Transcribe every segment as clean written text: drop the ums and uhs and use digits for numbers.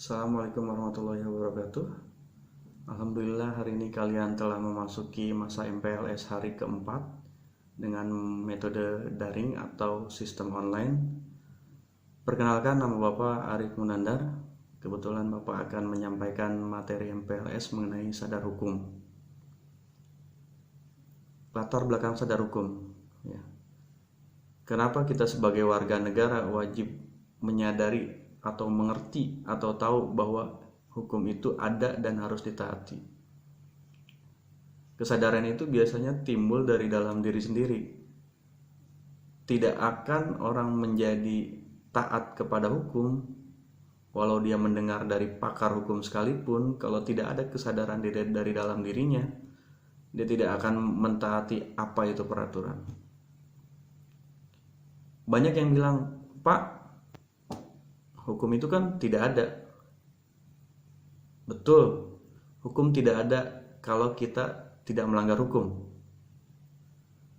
Assalamualaikum warahmatullahi wabarakatuh. Alhamdulillah hari ini kalian telah memasuki masa MPLS hari keempat dengan metode daring atau sistem online. Perkenalkan, nama Bapak Arif Munandar. Kebetulan Bapak akan menyampaikan materi MPLS mengenai sadar hukum. Latar belakang sadar hukum. Kenapa kita sebagai warga negara wajib menyadari atau mengerti atau tahu bahwa hukum itu ada dan harus ditaati? Kesadaran itu biasanya timbul dari dalam diri sendiri. Tidak akan orang menjadi taat kepada hukum walau dia mendengar dari pakar hukum sekalipun, kalau tidak ada kesadaran dari dalam dirinya, dia tidak akan mentaati apa itu peraturan. Banyak yang bilang, "Pak, hukum itu kan tidak ada." Betul, hukum tidak ada kalau kita tidak melanggar hukum.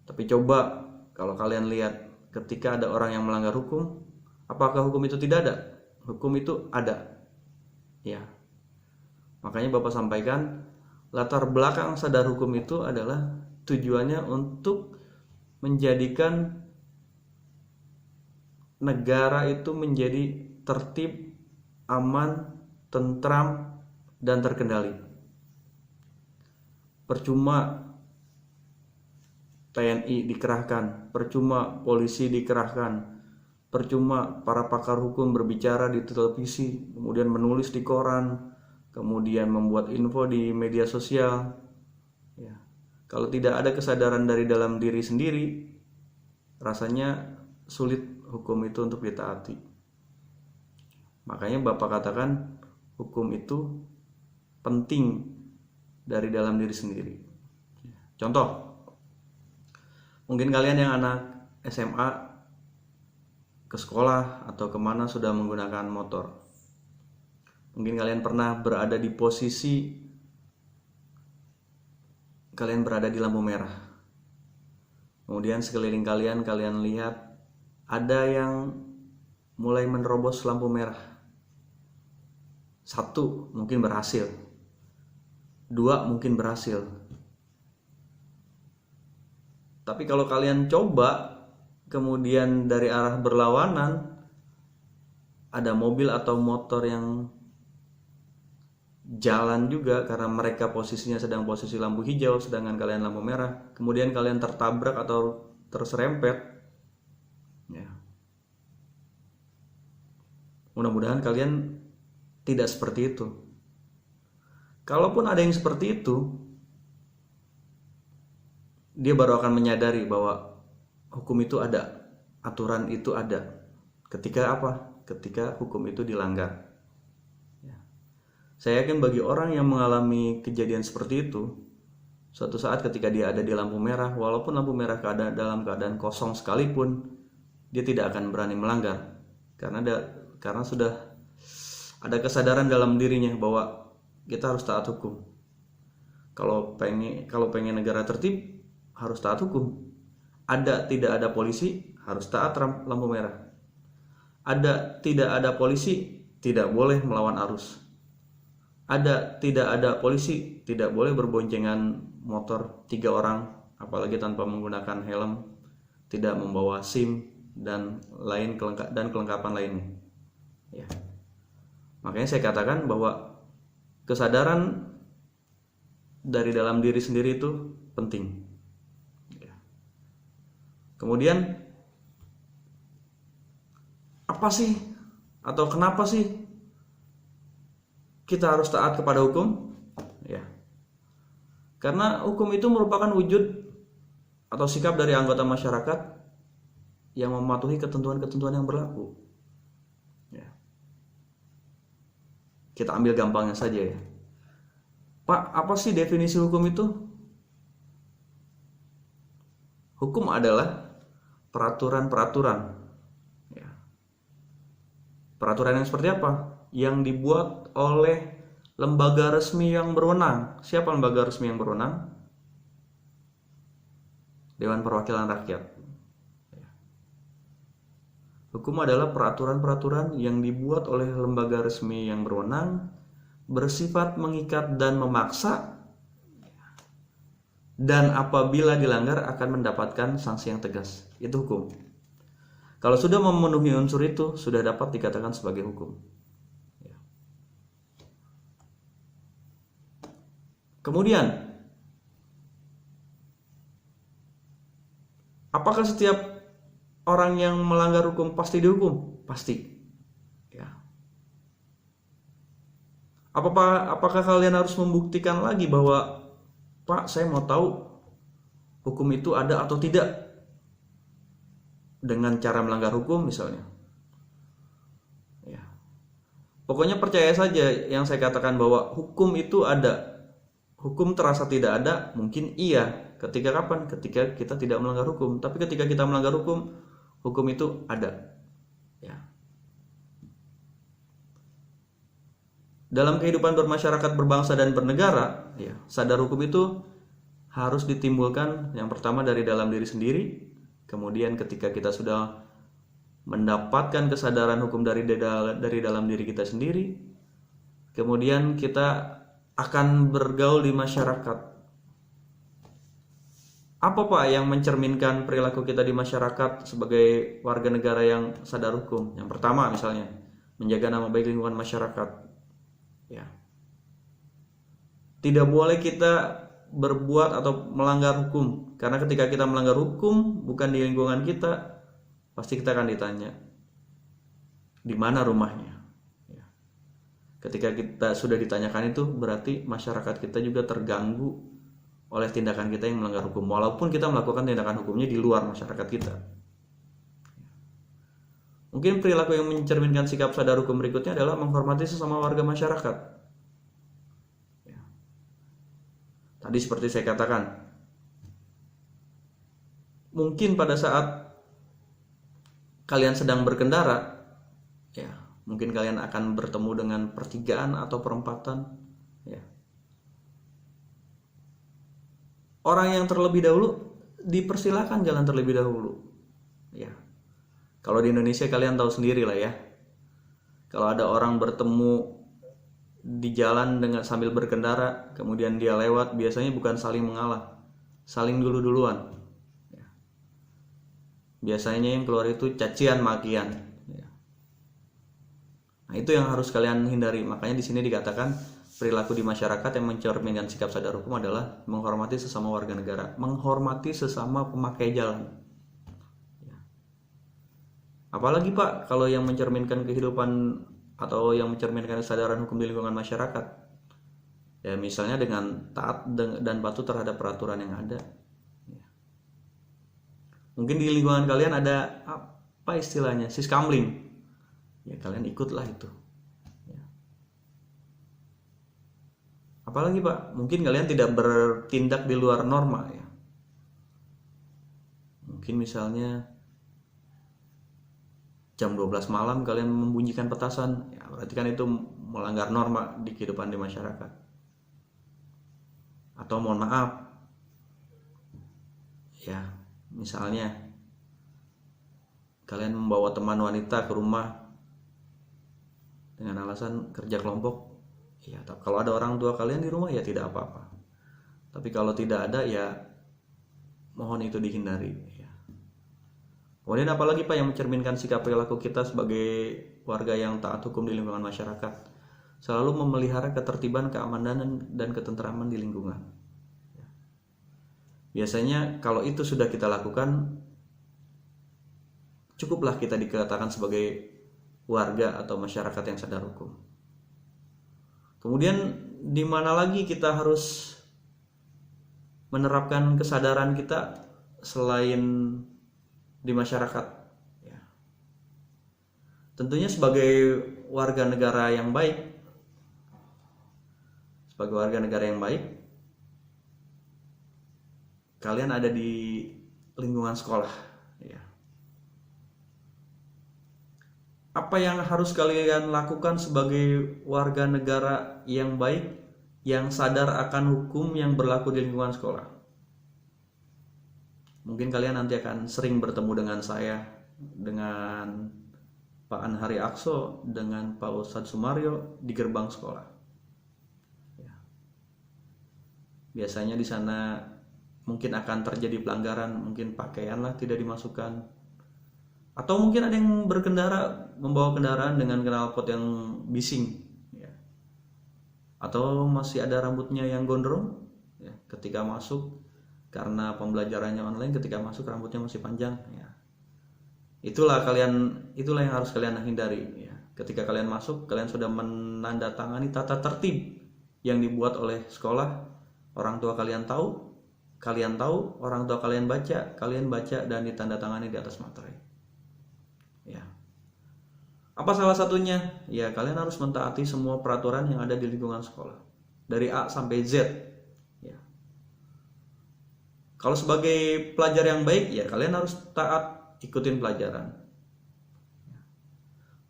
Tapi coba kalau kalian lihat, ketika ada orang yang melanggar hukum, apakah hukum itu tidak ada? Hukum itu ada. Ya. Makanya Bapak sampaikan, latar belakang sadar hukum itu adalah tujuannya untuk menjadikan negara itu menjadi tertib, aman, tentram, dan terkendali. Percuma TNI dikerahkan, percuma polisi dikerahkan, percuma para pakar hukum berbicara di televisi, kemudian menulis di koran, kemudian membuat info di media sosial. Ya. Kalau tidak ada kesadaran dari dalam diri sendiri, rasanya sulit hukum itu untuk ditaati. Makanya Bapak katakan hukum itu penting dari dalam diri sendiri. Contoh, mungkin kalian yang anak SMA ke sekolah atau kemana sudah menggunakan motor. Mungkin kalian pernah berada di posisi kalian berada di lampu merah. Kemudian sekeliling kalian lihat ada yang mulai menerobos lampu merah. 1 mungkin berhasil, 2 mungkin berhasil. Tapi kalau kalian coba kemudian dari arah berlawanan ada mobil atau motor yang jalan juga karena mereka posisinya sedang posisi lampu hijau sedangkan kalian lampu merah, kemudian kalian tertabrak atau terserempet. Ya. Mudah-mudahan kalian tidak seperti itu. Kalaupun ada yang seperti itu, dia baru akan menyadari bahwa hukum itu ada, aturan itu ada. Ketika apa? Ketika hukum itu dilanggar. Ya. Saya yakin bagi orang yang mengalami kejadian seperti itu, suatu saat ketika dia ada di lampu merah, walaupun lampu merah dalam keadaan kosong sekalipun, dia tidak akan berani melanggar karena sudah ada kesadaran dalam dirinya bahwa kita harus taat hukum. Kalau pengen negara tertib, harus taat hukum. Tidak ada polisi, harus taat lampu merah. Tidak ada polisi, tidak boleh melawan arus. Tidak ada polisi, tidak boleh berboncengan motor 3 orang, apalagi tanpa menggunakan helm, tidak membawa SIM dan kelengkapan lainnya. Ya. Makanya saya katakan bahwa kesadaran dari dalam diri sendiri itu penting. Ya. Kemudian apa sih atau kenapa sih kita harus taat kepada hukum? Ya. Karena hukum itu merupakan wujud atau sikap dari anggota masyarakat yang mematuhi ketentuan-ketentuan yang berlaku. Ya. Kita ambil gampangnya saja ya. Pak, apa sih definisi hukum itu? Hukum adalah peraturan-peraturan. Ya. Peraturan yang seperti apa? Yang dibuat oleh lembaga resmi yang berwenang. Siapa lembaga resmi yang berwenang? Dewan Perwakilan Rakyat. Hukum adalah peraturan-peraturan yang dibuat oleh lembaga resmi yang berwenang, bersifat mengikat dan memaksa, dan apabila dilanggar akan mendapatkan sanksi yang tegas. Itu hukum. Kalau sudah memenuhi unsur itu, sudah dapat dikatakan sebagai hukum. Kemudian, apakah setiap orang yang melanggar hukum pasti dihukum? Pasti. Ya. Apakah kalian harus membuktikan lagi bahwa, Pak, saya mau tahu hukum itu ada atau tidak dengan cara melanggar hukum misalnya? Ya. Pokoknya percaya saja yang saya katakan bahwa hukum itu ada. Hukum terasa tidak ada, mungkin iya. Ketika kapan? Ketika kita tidak melanggar hukum. Tapi ketika kita melanggar hukum, hukum itu ada. Ya. Dalam kehidupan bermasyarakat, berbangsa, dan bernegara, ya, sadar hukum itu harus ditimbulkan yang pertama dari dalam diri sendiri. Kemudian ketika kita sudah mendapatkan kesadaran hukum dari dalam diri kita sendiri, kemudian kita akan bergaul di masyarakat. Apa Pak yang mencerminkan perilaku kita di masyarakat sebagai warga negara yang sadar hukum? Yang pertama misalnya, menjaga nama baik lingkungan masyarakat. Ya. Tidak boleh kita berbuat atau melanggar hukum, karena ketika kita melanggar hukum bukan di lingkungan kita, pasti kita akan ditanya di mana rumahnya. Ketika kita sudah ditanyakan itu, berarti masyarakat kita juga terganggu oleh tindakan kita yang melanggar hukum, walaupun kita melakukan tindakan hukumnya di luar masyarakat kita. Mungkin perilaku yang mencerminkan sikap sadar hukum berikutnya adalah menghormati sesama warga masyarakat. Tadi seperti saya katakan, mungkin pada saat kalian sedang berkendara, ya, mungkin kalian akan bertemu dengan pertigaan atau perempatan, ya. Orang yang terlebih dahulu dipersilakan jalan terlebih dahulu, ya. Kalau di Indonesia kalian tahu sendiri lah ya. Kalau ada orang bertemu di jalan dengan sambil berkendara, kemudian dia lewat, biasanya bukan saling mengalah, saling duluan. Ya. Biasanya yang keluar itu cacian makian. Nah, itu yang harus kalian hindari. Makanya di sini dikatakan perilaku di masyarakat yang mencerminkan sikap sadar hukum adalah menghormati sesama warga negara, menghormati sesama pemakai jalan. Ya. Apalagi Pak, kalau yang mencerminkan kehidupan atau yang mencerminkan kesadaran hukum di lingkungan masyarakat, ya misalnya dengan taat dan patuh terhadap peraturan yang ada. Ya. Mungkin di lingkungan kalian ada apa istilahnya, siskamling. Ya kalian ikutlah itu. Ya. Apalagi Pak, mungkin kalian tidak bertindak di luar norma ya. Mungkin misalnya jam 12 malam kalian membunyikan petasan, ya berarti kan itu melanggar norma di kehidupan di masyarakat. Atau mohon maaf, ya misalnya kalian membawa teman wanita ke rumah dengan alasan kerja kelompok, ya kalau ada orang tua kalian di rumah ya tidak apa-apa. Tapi kalau tidak ada ya mohon itu dihindari. Ya. Kemudian apalagi Pak yang mencerminkan sikap perilaku kita sebagai warga yang taat hukum di lingkungan masyarakat? Selalu memelihara ketertiban, keamanan, dan ketentraman di lingkungan. Ya. Biasanya kalau itu sudah kita lakukan, cukuplah kita dikatakan sebagai warga atau masyarakat yang sadar hukum. Kemudian di mana lagi kita harus menerapkan kesadaran kita selain di masyarakat? Ya. Tentunya sebagai warga negara yang baik. Sebagai warga negara yang baik, kalian ada di lingkungan sekolah. Ya. Apa yang harus kalian lakukan sebagai warga negara yang baik, yang sadar akan hukum yang berlaku di lingkungan sekolah? Mungkin kalian nanti akan sering bertemu dengan saya, dengan Pak Anhari Akso dengan Pak Ustadz Sumaryo di gerbang sekolah. Ya. Biasanya di sana mungkin akan terjadi pelanggaran, mungkin pakaianlah tidak dimasukkan, atau mungkin ada yang berkendara membawa kendaraan dengan knalpot yang bising, ya. Atau masih ada rambutnya yang gondrong, ya. Ketika masuk, karena pembelajarannya online, ketika masuk rambutnya masih panjang, ya. Itulah yang harus kalian hindari, ya. Ketika kalian masuk, kalian sudah menandatangani tata tertib yang dibuat oleh sekolah, orang tua kalian tahu, orang tua kalian baca dan ditandatangani di atas materai. Ya. Apa salah satunya? Ya, kalian harus mentaati semua peraturan yang ada di lingkungan sekolah, dari A sampai Z. Ya. Kalau sebagai pelajar yang baik, ya kalian harus taat, ikutin pelajaran.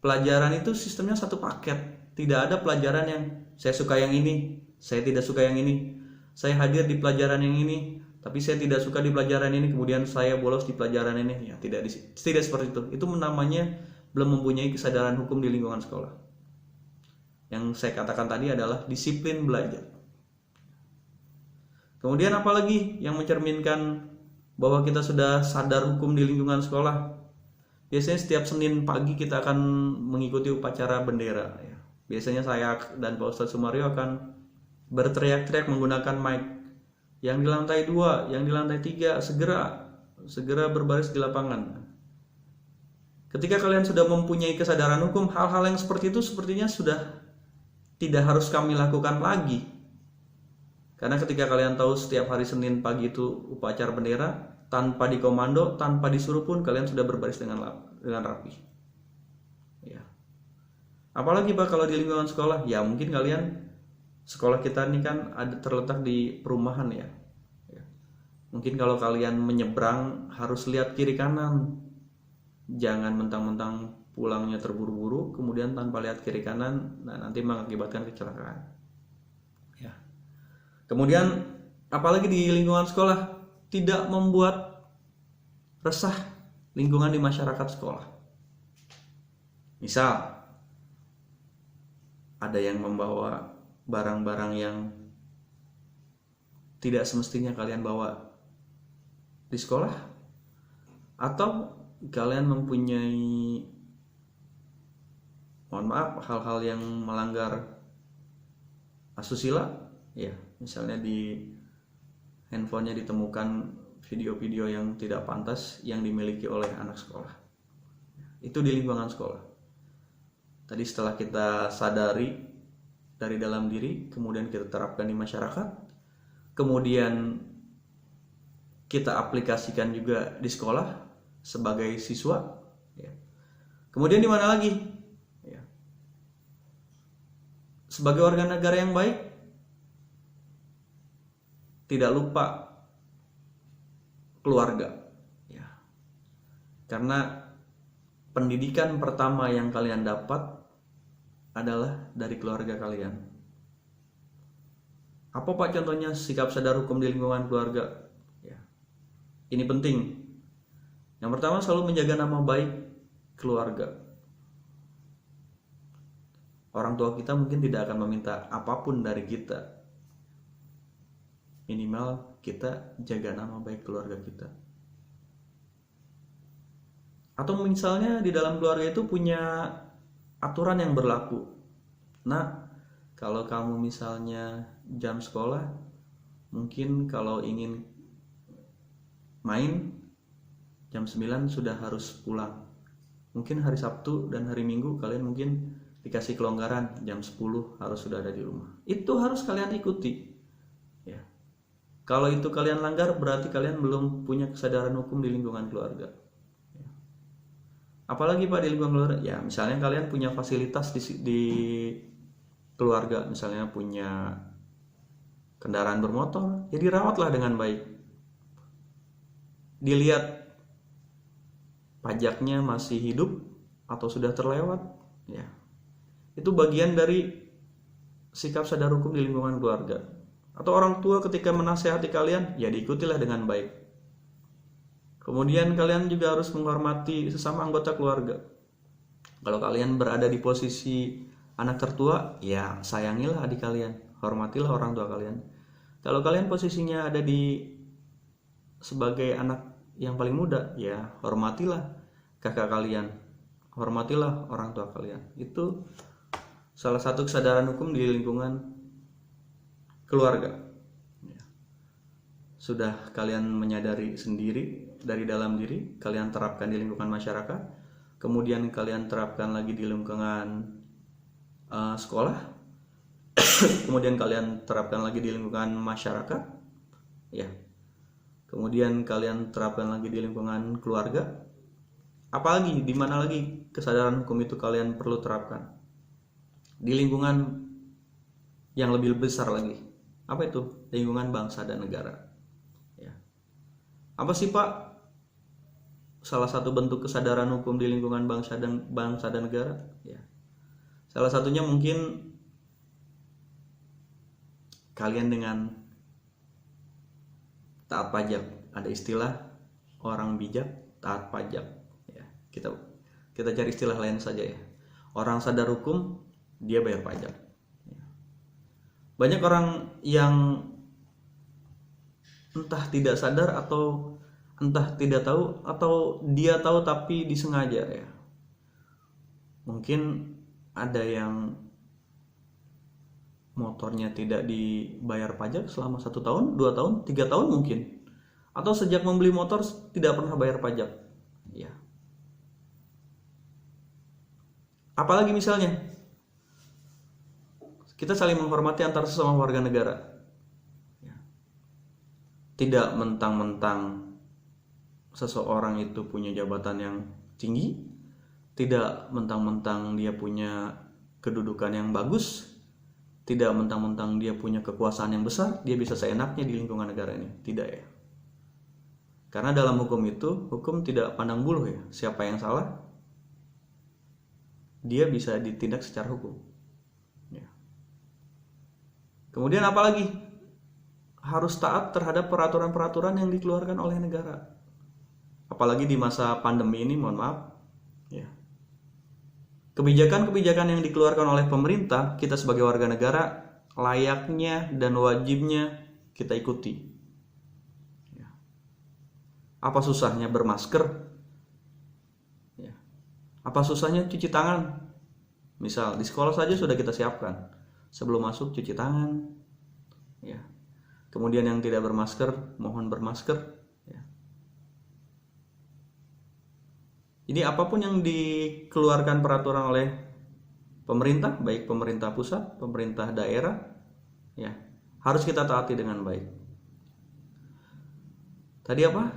Pelajaran itu sistemnya satu paket. Tidak ada pelajaran yang saya suka yang ini, saya tidak suka yang ini. Saya hadir di pelajaran yang ini, tapi saya tidak suka di pelajaran ini, kemudian saya bolos di pelajaran ini. Ya, tidak seperti itu. Itu namanya belum mempunyai kesadaran hukum di lingkungan sekolah. Yang saya katakan tadi adalah disiplin belajar. Kemudian apalagi yang mencerminkan bahwa kita sudah sadar hukum di lingkungan sekolah? Biasanya setiap Senin pagi kita akan mengikuti upacara bendera, ya. Biasanya saya dan Pak Ustadz Sumaryo akan berteriak-teriak menggunakan mic. Yang di lantai 2, yang di lantai 3 segera berbaris di lapangan. Ketika kalian sudah mempunyai kesadaran hukum, hal-hal yang seperti itu sepertinya sudah tidak harus kami lakukan lagi. Karena ketika kalian tahu setiap hari Senin pagi itu upacara bendera, tanpa dikomando, tanpa disuruh pun kalian sudah berbaris dengan rapi. Ya. Apalagi Pak kalau di lingkungan sekolah, ya mungkin kalian, sekolah kita ini kan terletak di perumahan, ya. Ya. Mungkin kalau kalian menyeberang harus lihat kiri kanan. Jangan mentang-mentang pulangnya terburu-buru kemudian tanpa lihat kiri kanan, nah nanti mengakibatkan kecelakaan. Ya. Kemudian apalagi di lingkungan sekolah, tidak membuat resah lingkungan di masyarakat sekolah. Misal ada yang membawa barang-barang yang tidak semestinya kalian bawa di sekolah, atau kalian mempunyai, mohon maaf, hal-hal yang melanggar asusila, ya, misalnya di handphonenya ditemukan video-video yang tidak pantas yang dimiliki oleh anak sekolah. Itu di lingkungan sekolah. Tadi setelah kita sadari dari dalam diri, kemudian kita terapkan di masyarakat, kemudian kita aplikasikan juga di sekolah sebagai siswa, ya. Kemudian di mana lagi? Ya. Sebagai warga negara yang baik, tidak lupa keluarga, ya. Karena pendidikan pertama yang kalian dapat adalah dari keluarga kalian. Apa Pak contohnya sikap sadar hukum di lingkungan keluarga? Ya. Ini penting. Yang pertama, selalu menjaga nama baik keluarga. Orang tua kita mungkin tidak akan meminta apapun dari kita. Minimal kita jaga nama baik keluarga kita. Atau misalnya di dalam keluarga itu punya aturan yang berlaku. Nah, kalau kamu misalnya jam sekolah, mungkin kalau ingin main jam 9 sudah harus pulang. Mungkin hari Sabtu dan hari Minggu kalian mungkin dikasih kelonggaran, jam 10 harus sudah ada di rumah. Itu harus kalian ikuti, ya. Kalau itu kalian langgar, berarti kalian belum punya kesadaran hukum di lingkungan keluarga, ya. Apalagi Pak di lingkungan keluarga, ya misalnya kalian punya fasilitas di keluarga, misalnya punya kendaraan bermotor, ya dirawatlah dengan baik. Dilihat pajaknya masih hidup atau sudah terlewat, ya. Itu bagian dari sikap sadar hukum di lingkungan keluarga. Atau orang tua ketika menasehati kalian, ya diikutilah dengan baik. Kemudian kalian juga harus menghormati sesama anggota keluarga. Kalau kalian berada di posisi anak tertua, ya sayangilah adik kalian, hormatilah orang tua kalian. Kalau kalian posisinya ada di sebagai anak yang paling muda, ya hormatilah kakak kalian, hormatilah orang tua kalian. Itu salah satu kesadaran hukum di lingkungan keluarga. Sudah kalian menyadari sendiri dari dalam diri, kalian terapkan di lingkungan masyarakat, kemudian kalian terapkan lagi di lingkungan sekolah, kemudian kalian terapkan lagi di lingkungan masyarakat, ya. Kemudian kalian terapkan lagi di lingkungan keluarga. Apalagi di mana lagi kesadaran hukum itu kalian perlu terapkan? Di lingkungan yang lebih besar lagi. Apa itu? Lingkungan bangsa dan negara. Ya. Apa sih Pak salah satu bentuk kesadaran hukum di lingkungan bangsa dan negara? Ya. Salah satunya mungkin kalian dengan taat pajak. Ada istilah orang bijak taat pajak. Ya, kita cari istilah lain saja ya. Orang sadar hukum, dia bayar pajak. Ya. Banyak orang yang entah tidak sadar atau entah tidak tahu, atau dia tahu tapi disengaja ya. Mungkin ada yang motornya tidak dibayar pajak selama 1 tahun, 2 tahun, 3 tahun mungkin, atau sejak membeli motor tidak pernah bayar pajak. Ya. Apalagi misalnya kita saling menghormati antar sesama warga negara. Ya. Tidak mentang-mentang seseorang itu punya jabatan yang tinggi, tidak mentang-mentang dia punya kedudukan yang bagus, tidak mentang-mentang dia punya kekuasaan yang besar, dia bisa seenaknya di lingkungan negara ini. Tidak ya. Karena dalam hukum itu, hukum tidak pandang bulu ya. Siapa yang salah, dia bisa ditindak secara hukum. Ya. Kemudian apalagi? Harus taat terhadap peraturan-peraturan yang dikeluarkan oleh negara. Apalagi di masa pandemi ini, mohon maaf. Ya. Kebijakan-kebijakan yang dikeluarkan oleh pemerintah, kita sebagai warga negara layaknya dan wajibnya kita ikuti. Ya. Apa susahnya bermasker? Ya. Apa susahnya cuci tangan? Misal di sekolah saja sudah kita siapkan. Sebelum masuk cuci tangan. Ya. Kemudian yang tidak bermasker, mohon bermasker. Jadi apapun yang dikeluarkan peraturan oleh pemerintah, baik pemerintah pusat, pemerintah daerah, ya harus kita taati dengan baik. Tadi apa?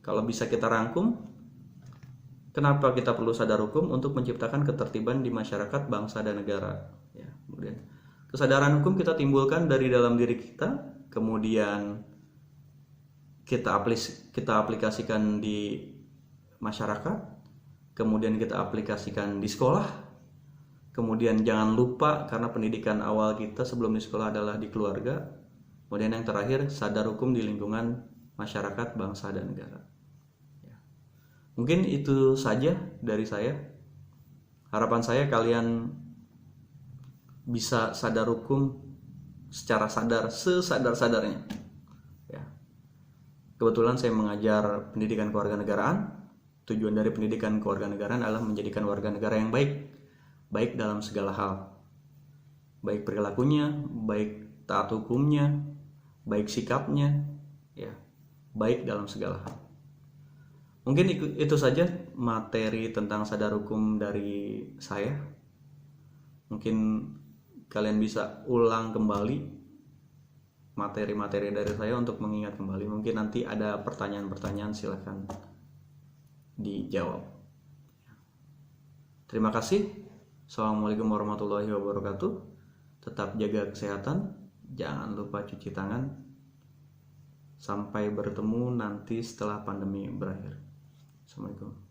Kalau bisa kita rangkum, kenapa kita perlu sadar hukum? Untuk menciptakan ketertiban di masyarakat, bangsa dan negara. Ya, kemudian kesadaran hukum kita timbulkan dari dalam diri kita, kemudian kita aplikasikan di masyarakat, kemudian kita aplikasikan di sekolah, kemudian jangan lupa karena pendidikan awal kita sebelum di sekolah adalah di keluarga, kemudian yang terakhir sadar hukum di lingkungan masyarakat, bangsa dan negara. Ya. Mungkin itu saja dari saya. Harapan saya kalian bisa sadar hukum secara sadar, sesadar-sadarnya. Ya. Kebetulan saya mengajar pendidikan kewarganegaraan. Tujuan dari pendidikan kewarganegaraan adalah menjadikan warga negara yang baik dalam segala hal. Baik perilakunya, baik taat hukumnya, baik sikapnya, ya, baik dalam segala hal. Mungkin itu saja materi tentang sadar hukum dari saya. Mungkin kalian bisa ulang kembali materi-materi dari saya untuk mengingat kembali. Mungkin nanti ada pertanyaan-pertanyaan, silahkan dijawab. Terima kasih. Assalamualaikum warahmatullahi wabarakatuh. Tetap jaga kesehatan, jangan lupa cuci tangan. Sampai bertemu nanti setelah pandemi berakhir. Assalamualaikum.